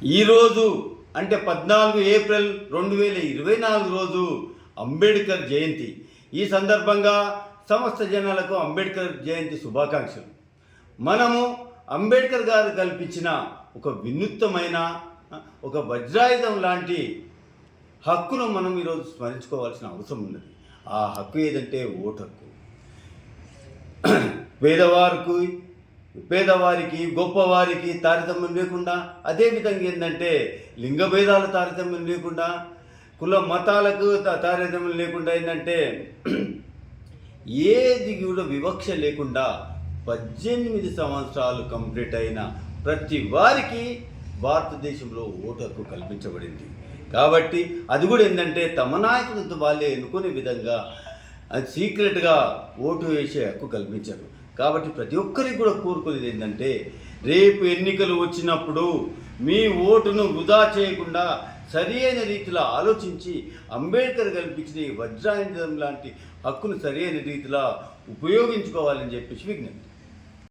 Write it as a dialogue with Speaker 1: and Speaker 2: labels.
Speaker 1: ఈరోజు అంటే 14 ఏప్రిల్ 2024 రోజు అంబేద్కర్ జయంతి. ఈ సందర్భంగా సమస్త జనాలకు అంబేద్కర్ జయంతి శుభాకాంక్షలు. మనము అంబేద్కర్ గారు కల్పించిన ఒక వినూత్నమైన ఒక వజ్రాయుధం లాంటి హక్కును మనం ఈరోజు స్మరించుకోవాల్సిన అవసరం ఉన్నది. ఆ హక్కు ఏదంటే ఓటు హక్కు. పేదవారికి గొప్పవారికి తారతమ్యం లేకుండా, అదేవిధంగా ఏంటంటే లింగ భేదాల తారతమ్యం లేకుండా, కుల మతాలకు తారతమ్యం లేకుండా, ఏంటంటే ఏది కూడా వివక్ష లేకుండా 18 సంవత్సరాలు కంప్లీట్ అయిన ప్రతి వారికి భారతదేశంలో ఓటు హక్కు కల్పించబడింది. కాబట్టి అది కూడా ఏంటంటే తమ నాయకులతో వాళ్ళే ఎన్నుకునే విధంగా సీక్రెట్గా ఓటు వేసే హక్కు కల్పించారు. కాబట్టి ప్రతి ఒక్కరికి కూడా కోరుకునేది ఏంటంటే రేపు ఎన్నికలు వచ్చినప్పుడు మీ ఓటును వృధా చేయకుండా సరి అయిన రీతిలో ఆలోచించి అంబేద్కర్ కల్పించిన ఈ వజ్రాయుధం లాంటి హక్కును సరి అయిన రీతిలో ఉపయోగించుకోవాలని చెప్పేసి విజ్ఞప్తి.